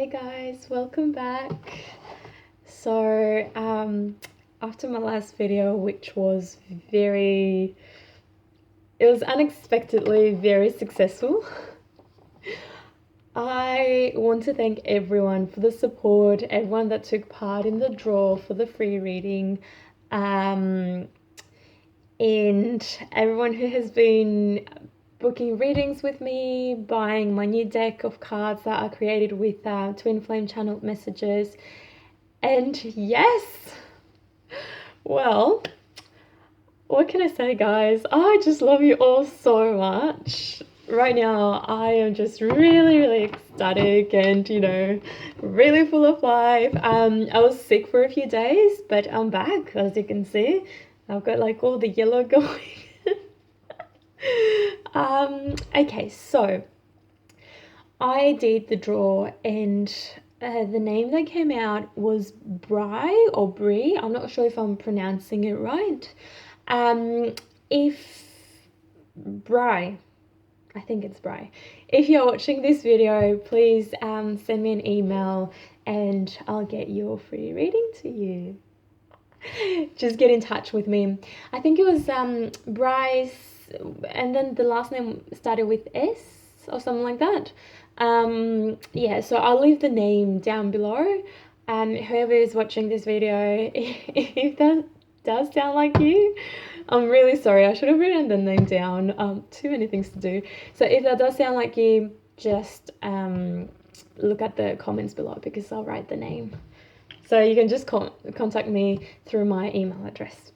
Hey guys, welcome back. So, after my last video, which was it was unexpectedly very successful, I want to thank everyone for the support, everyone that took part in the draw for the free reading, and everyone who has been booking readings with me, buying my new deck of cards that are created with Twin Flame channeled messages. And yes, well, what can I say, guys? I just love you all so much. Right now, I am just really ecstatic and, really full of life. I was sick for a few days, but I'm back, as you can see. I've got like all the yellow going. Okay, so I did the draw and the name that came out was Bri or Brie. I'm not sure if I'm pronouncing it right. If Bri, I think it's Bri. If you're watching this video, please send me an email and I'll get your free reading to you. Just get in touch with me. I think it was Bryce, and then the last name started with S or something like that. Yeah, so I'll leave the name down below. Whoever is watching this video, if that does sound like you, I'm really sorry. I should have written the name down. Too many things to do. So if that does sound like you, just look at the comments below because I'll write the name. So you can just contact me through my email address.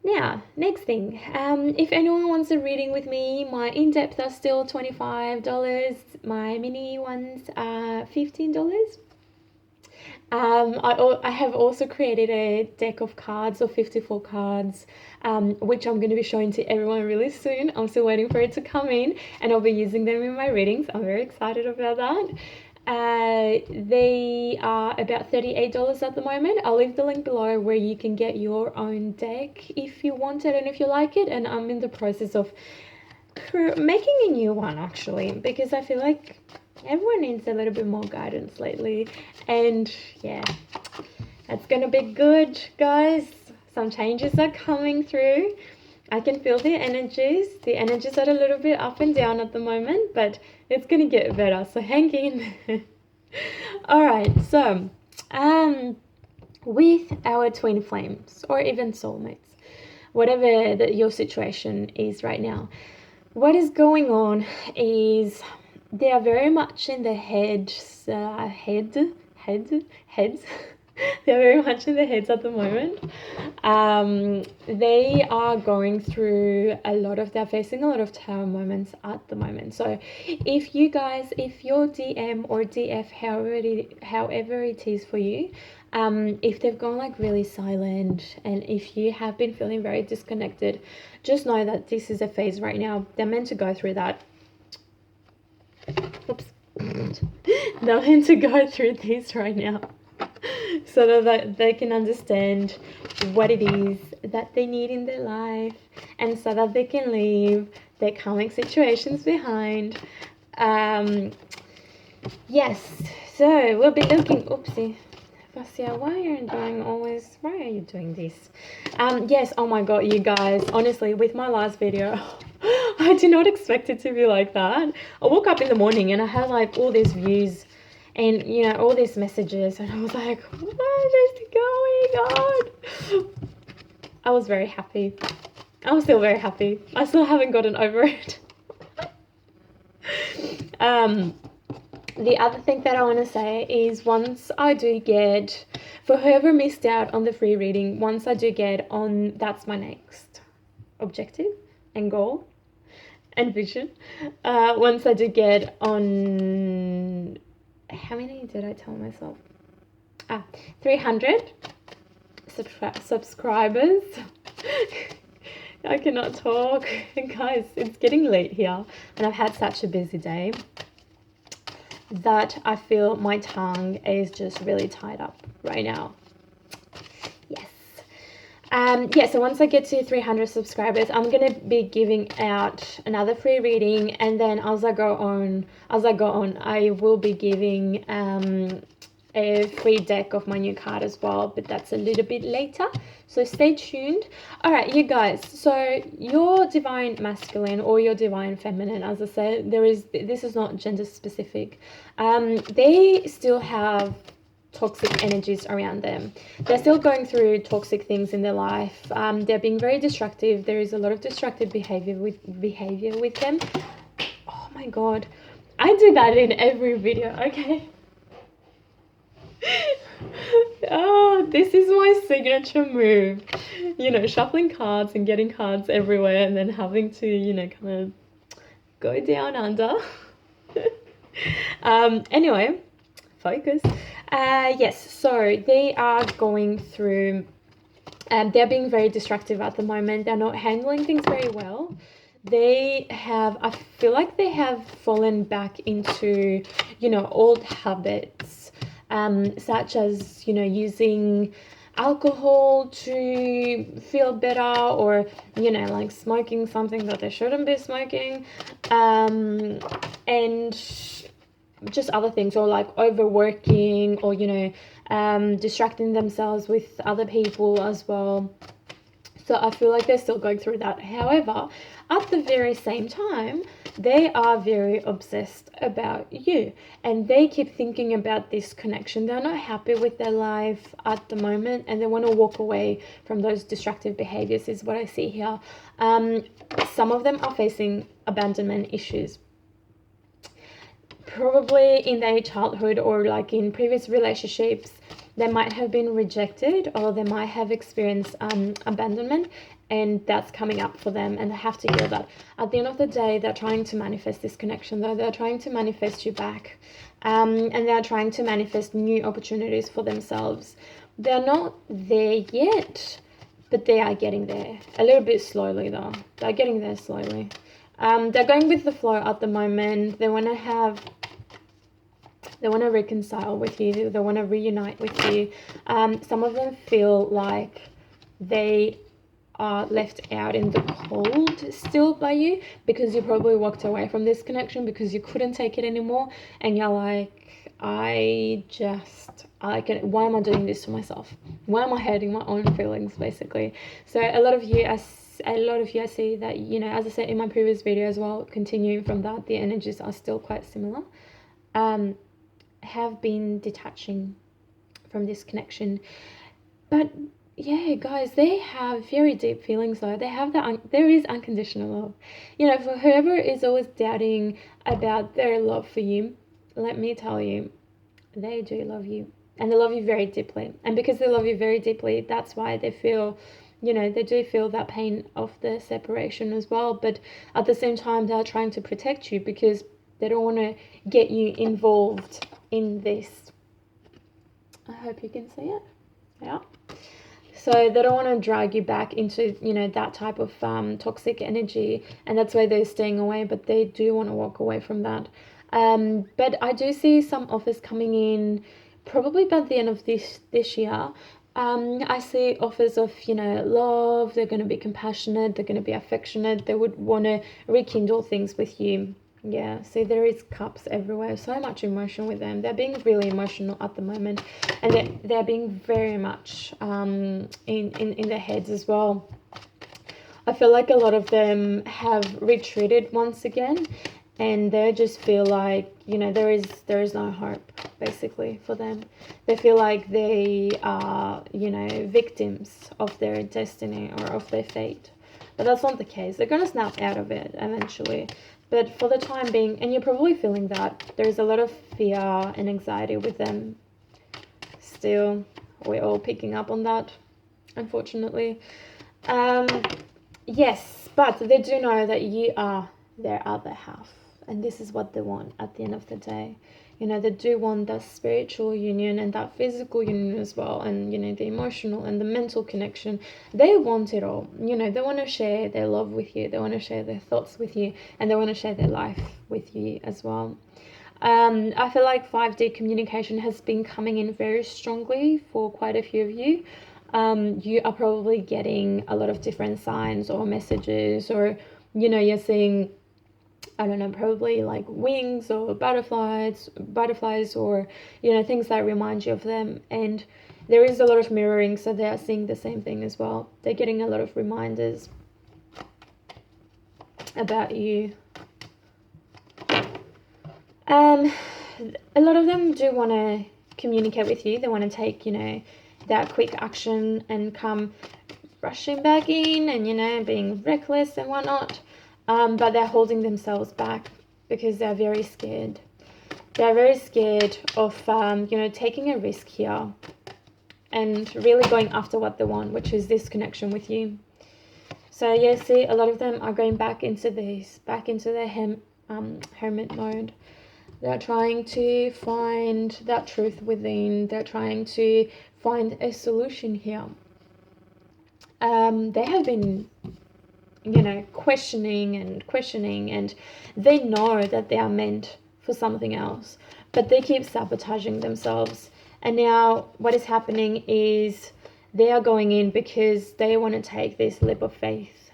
Now, next thing, if anyone wants a reading with me, my in-depth are still $25. My mini ones are $15. I have also created a deck of cards of 54 cards, which I'm going to be showing to everyone really soon. I'm still waiting for it to come in, and I'll be using them in my readings. I'm very excited about that. They are about $38 at the moment. I'll leave the link below where you can get your own deck if you want it and if you like it. And I'm in the process of making a new one, actually, because I feel like everyone needs a little bit more guidance lately. And yeah, it's gonna be good, guys. Some changes are coming through. I can feel the energies. The energies are a little bit up and down at the moment, but it's gonna get better, so hang in. All right, so with our twin flames or even soulmates, whatever your situation is right now, what is going on is they are very much in the heads. They're very much in their heads at the moment. They are going through they're facing a lot of tower moments at the moment. So if your DM or DF, however it is for you, if they've gone like really silent and if you have been feeling very disconnected, just know that this is a phase right now. They're meant to go through that. Oops. They're meant to go through this right now, so that they can understand what it is that they need in their life, and so that they can leave their karmic situations behind. Yes, so we'll be looking. Oopsie. Vasya, why are you doing this? Yes, oh my god, you guys, honestly, with my last video, I did not expect it to be like that. I woke up in the morning and I had like all these views and all these messages, and I was like, what is going on? I was very happy. I'm still very happy. I still haven't gotten over it. The other thing that I want to say is once I do get, for whoever missed out on the free reading, once I do get on, that's my next objective and goal and vision. Once I do get on, how many did I tell myself? 300 subscribers. I cannot talk. Guys, it's getting late here and I've had such a busy day that I feel my tongue is just really tied up right now. Yes. Yeah, so once I get to 300 subscribers, I'm gonna be giving out another free reading, and then as I go on, I will be giving a free deck of my new card as well, but that's a little bit later, so stay tuned. All right, you guys, so your divine masculine or your divine feminine, as I said, this is not gender specific. They still have toxic energies around them. They're still going through toxic things in their life. They're being very destructive. There is a lot of destructive behavior with them. Oh my god, I do that in every video. Okay. Oh, this is my signature move. You know, shuffling cards and getting cards everywhere, and then having to, you know, kind of go down under. Anyway, focus. Yes, so they are going through, they're being very destructive at the moment. They're not handling things very well. I feel like they have fallen back into, you know, old habits, such as, you know, using alcohol to feel better, or, you know, like smoking something that they shouldn't be smoking, and just other things, or like overworking, or, you know, distracting themselves with other people as well. So I feel like they're still going through that. However, at the very same time, they are very obsessed about you, and they keep thinking about this connection. They're not happy with their life at the moment, and they want to walk away from those destructive behaviors, is what I see here. Some of them are facing abandonment issues, probably in their childhood or like in previous relationships. They might have been rejected, or they might have experienced abandonment, and that's coming up for them, and they have to heal that. At the end of the day, they're trying to manifest this connection, though. They're trying to manifest you back, and they're trying to manifest new opportunities for themselves. They're not there yet, but they are getting there, a little bit slowly though. They're getting there slowly. They're going with the flow at the moment. They want to reconcile with you. They want to reunite with you. Some of them feel like they are left out in the cold still by you, because you probably walked away from this connection because you couldn't take it anymore, and you're like, why am I doing this to myself? Why am I hurting my own feelings, basically? So a lot of you, I see that, you know, as I said in my previous video as well, continuing from that, the energies are still quite similar. Have been detaching from this connection. But yeah, guys, they have very deep feelings though. They have there is unconditional love. You know, for whoever is always doubting about their love for you, let me tell you, they do love you, and they love you very deeply. And because they love you very deeply, that's why they feel, you know, they do feel that pain of the separation as well. But at the same time, they're trying to protect you, because they don't want to get you involved in this. I hope you can see it. Yeah. So they don't want to drag you back into, you know, that type of toxic energy, and that's why they're staying away. But they do want to walk away from that. But I do see some offers coming in, probably by the end of this year. I see offers of, you know, love. They're going to be compassionate. They're going to be affectionate. They would want to rekindle things with you. Yeah, see, there is cups everywhere. So much emotion with them. They're being really emotional at the moment, and they're being very much in their heads as well. I feel like a lot of them have retreated once again, and they just feel like, you know, there is no hope, basically, for them. They feel like they are, you know, victims of their destiny or of their fate. But that's not the case. They're going to snap out of it eventually. But for the time being, and you're probably feeling that, there's a lot of fear and anxiety with them still. We're all picking up on that, unfortunately. Yes, but they do know that you are their other half, and this is what they want at the end of the day. You know, they do want that spiritual union and that physical union as well, and, you know, the emotional and the mental connection. They want it all. You know, they want to share their love with you. They want to share their thoughts with you, and they want to share their life with you as well. I feel like 5D communication has been coming in very strongly for quite a few of you. you are probably getting a lot of different signs or messages, or, you know, you're seeing, I don't know, probably like wings or butterflies, or, you know, things that remind you of them. And there is a lot of mirroring, so they are seeing the same thing as well. They're getting a lot of reminders about you. A lot of them do want to communicate with you. They want to take, you know, that quick action and come rushing back in and, you know, being reckless and whatnot. But they're holding themselves back because they're very scared. They're very scared of, you know, taking a risk here and really going after what they want, which is this connection with you. So yeah, see, a lot of them are going back into their hermit mode. They're trying to find that truth within. They're trying to find a solution here. They have been, you know, questioning, and they know that they are meant for something else, but they keep sabotaging themselves. And now what is happening is they are going in because they want to take this leap of faith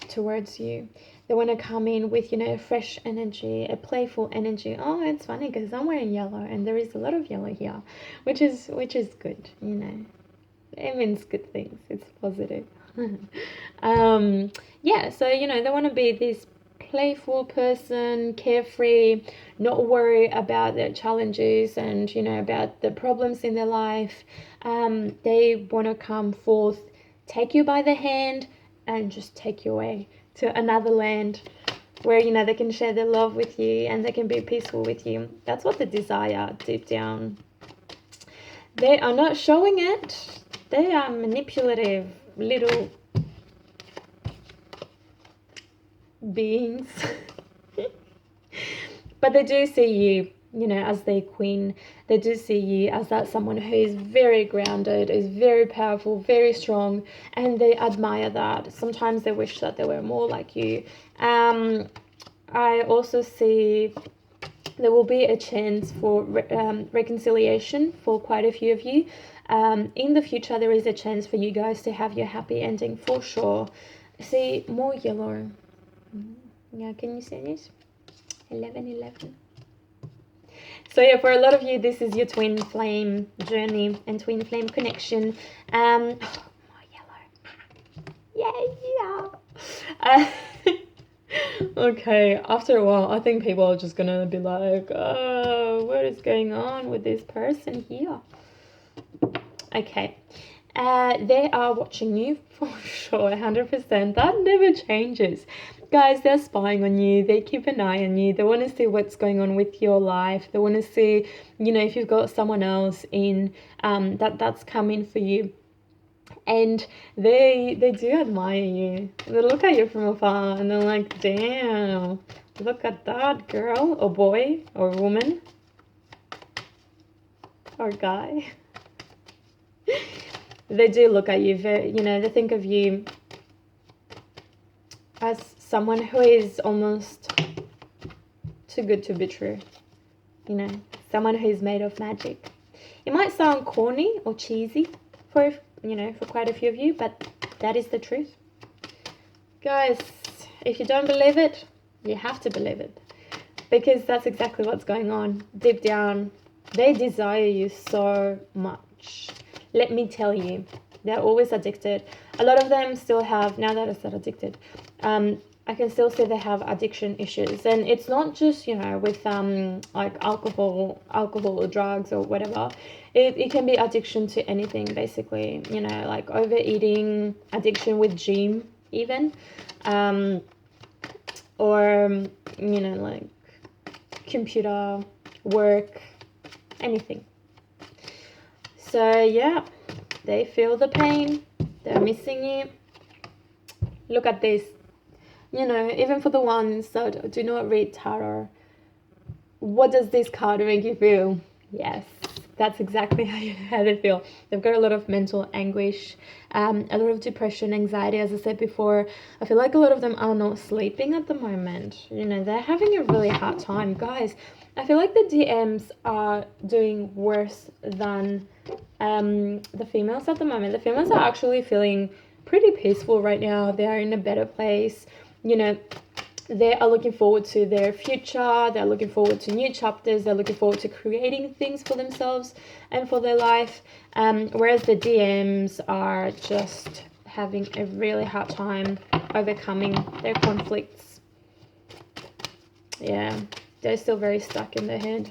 towards you. They want to come in with, you know, fresh energy, a playful energy. Oh, it's funny because I'm wearing yellow and there is a lot of yellow here, which is good, you know. It means good things. It's positive. Yeah, so, you know, they want to be this playful person, carefree, not worry about their challenges and, you know, about the problems in their life. They want to come forth, take you by the hand, and just take you away to another land where, you know, they can share their love with you and they can be peaceful with you. That's what they desire deep down. They are not showing it. They are manipulative little beings. But they do see you, you know, as their queen. They do see you as that someone who is very grounded, is very powerful, very strong, and they admire that. Sometimes they wish that they were more like you. I also see there will be a chance for reconciliation for quite a few of you. In the future, there is a chance for you guys to have your happy ending for sure. See, more yellow. Yeah, can you see this? 11. So yeah, for a lot of you, this is your twin flame journey and twin flame connection. More yellow. Yeah. Okay, after a while, I think people are just gonna be like, oh, what is going on with this person here? Okay. They are watching you for sure, 100%. That never changes. Guys, they're spying on you. They keep an eye on you. They want to see what's going on with your life. They want to see, you know, if you've got someone else in that's coming for you. And they do admire you. They look at you from afar and they're like, damn, look at that girl or boy or woman or guy. They do look at you, you know, they think of you as someone who is almost too good to be true. You know, someone who's made of magic. It might sound corny or cheesy for, you know, for quite a few of you, but that is the truth. Guys, if you don't believe it, you have to believe it. Because that's exactly what's going on. Deep down, they desire you so much. Let me tell you, they're always addicted. A lot of them still have, now that I said addicted, I can still say they have addiction issues. And it's not just, you know, with like alcohol or drugs or whatever. It can be addiction to anything, basically. You know, like overeating, addiction with gym even. Or, you know, like computer, work, anything. So yeah, they feel the pain, they're missing you. Look at this. You know, even for the ones that do not read tarot, what does this card make you feel? Yes, that's exactly how they feel. They've got a lot of mental anguish, a lot of depression, anxiety. As I said before, I feel like a lot of them are not sleeping at the moment. You know, they're having a really hard time. Guys, I feel like the DMs are doing worse than the females at the moment. The females are actually feeling pretty peaceful right now. They are in a better place. You know, they are looking forward to their future. They're looking forward to new chapters. They're looking forward to creating things for themselves and for their life. Whereas the DMs are just having a really hard time overcoming their conflicts. Yeah, they're still very stuck in their head.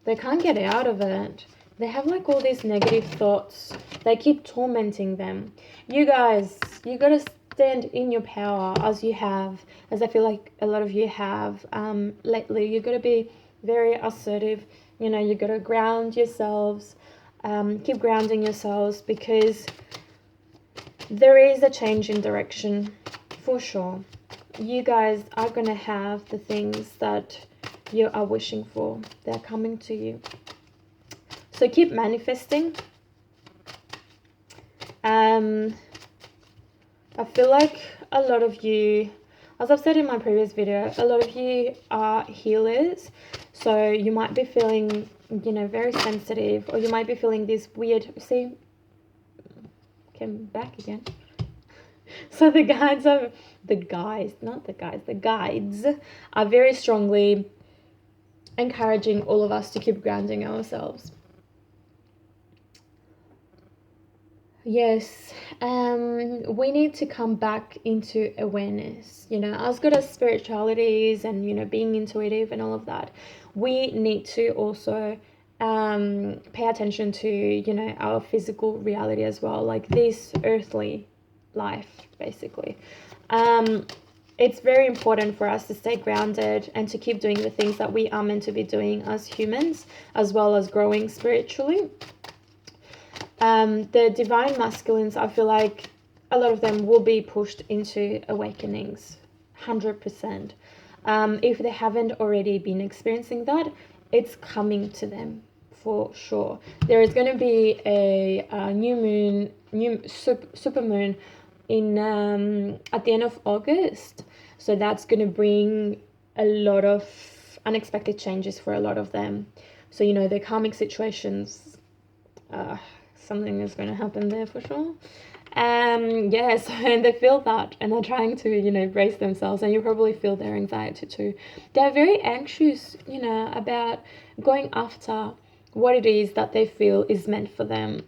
They can't get out of it. They have like all these negative thoughts. They keep tormenting them. You guys, you gotta stand in your power as you have, as I feel like a lot of you have lately. You gotta be very assertive. You know, you gotta ground yourselves. Keep grounding yourselves, because there is a change in direction for sure. You guys are gonna have the things that you are wishing for. They're coming to you. So keep manifesting. I feel like a lot of you, as I've said in my previous video, a lot of you are healers. So you might be feeling, you know, very sensitive, or you might be feeling this weird, see, came back again. So the guides are, the guides are very strongly encouraging all of us to keep grounding ourselves. Yes, we need to come back into awareness. You know, as good as spirituality is, and, you know, being intuitive and all of that, we need to also pay attention to, you know, our physical reality as well, like this earthly life, basically. It's very important for us to stay grounded and to keep doing the things that we are meant to be doing as humans, as well as growing spiritually. The divine masculines, I feel like a lot of them will be pushed into awakenings, 100%. If they haven't already been experiencing that, it's coming to them for sure. There is going to be a new super moon in at the end of August, so that's going to bring a lot of unexpected changes for a lot of them. So, you know, their karmic situations, something is going to happen there for sure. Yes, and they feel that, and they're trying to, you know, brace themselves, and you probably feel their anxiety too. They're very anxious, you know, about going after what it is that they feel is meant for them.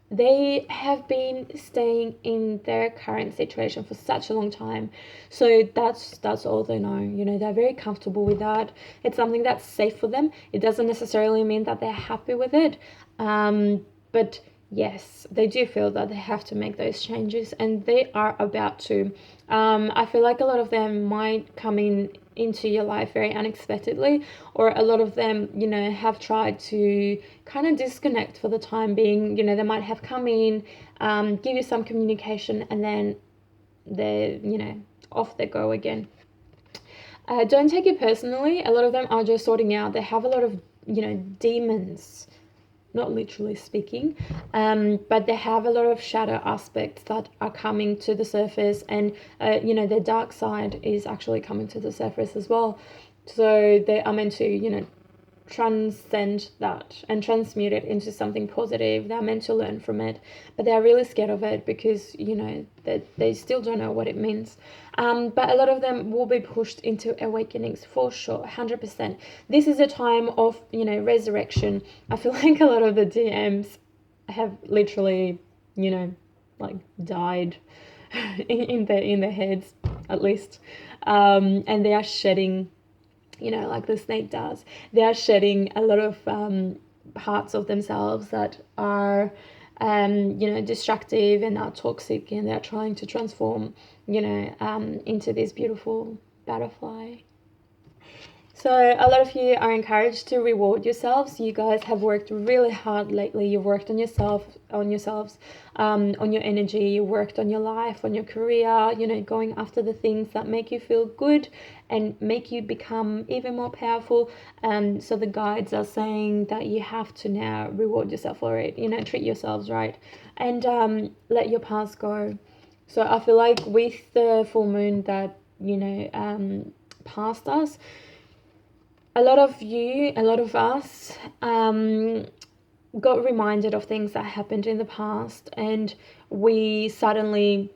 They have been staying in their current situation for such a long time, so that's all they know. You know, they're very comfortable with that. It's something that's safe for them. It doesn't necessarily mean that they're happy with it, but yes, they do feel that they have to make those changes, and they are about to. I feel like a lot of them might come into your life very unexpectedly, or a lot of them, you know, have tried to kind of disconnect for the time being. You know, they might have come in, give you some communication, and then they're, you know, off they go again. Don't take it personally. A lot of them are just sorting out. They have a lot of, you know, demons, not literally speaking, but they have a lot of shadow aspects that are coming to the surface, and you know, their dark side is actually coming to the surface as well. So they are meant to, you know, transcend that and transmute it into something positive. They're meant to learn from it, but they're really scared of it because, you know, they still don't know what it means. But a lot of them will be pushed into awakenings for sure, 100%. This is a time of, you know, resurrection. I feel like a lot of the DMs have literally, you know, like died in their heads, at least, and they are shedding, you know, like the snake does. They are shedding a lot of parts of themselves that are, you know, destructive and are toxic, and they're trying to transform, you know, into this beautiful butterfly. So a lot of you are encouraged to reward yourselves. You guys have worked really hard lately. You've worked on yourselves, on your energy. You worked on your life, on your career, you know, going after the things that make you feel good and make you become even more powerful. So the guides are saying that you have to now reward yourself for it, you know, treat yourselves right, and let your past go. So I feel like with the full moon that, you know, passed us, a lot of us got reminded of things that happened in the past, and we suddenly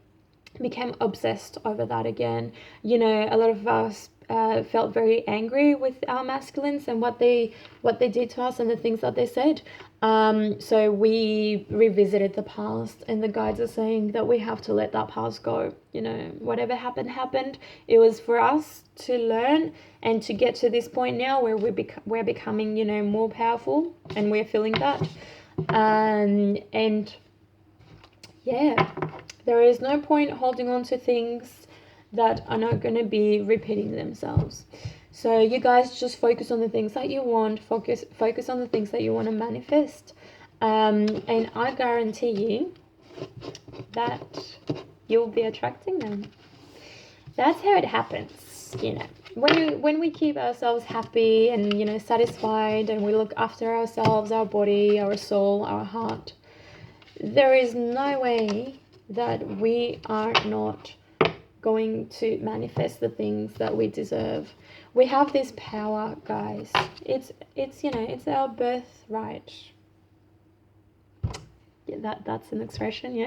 became obsessed over that again. You know, a lot of us felt very angry with our masculines and what they did to us and the things that they said. So we revisited the past, and the guides are saying that we have to let that past go. You know, whatever happened. It was for us to learn and to get to this point now where we're becoming, you know, more powerful, and we're feeling that. And yeah, there is no point holding on to things that are not going to be repeating themselves. So you guys just focus on the things that you want, focus on the things that you want to manifest. And I guarantee you that you'll be attracting them. That's how it happens, you know. When we keep ourselves happy and, you know, satisfied, and we look after ourselves, our body, our soul, our heart, there is no way that we are not going to manifest the things that we deserve. We have this power, guys. It's you know, it's our birthright. Yeah, that's an expression, yeah.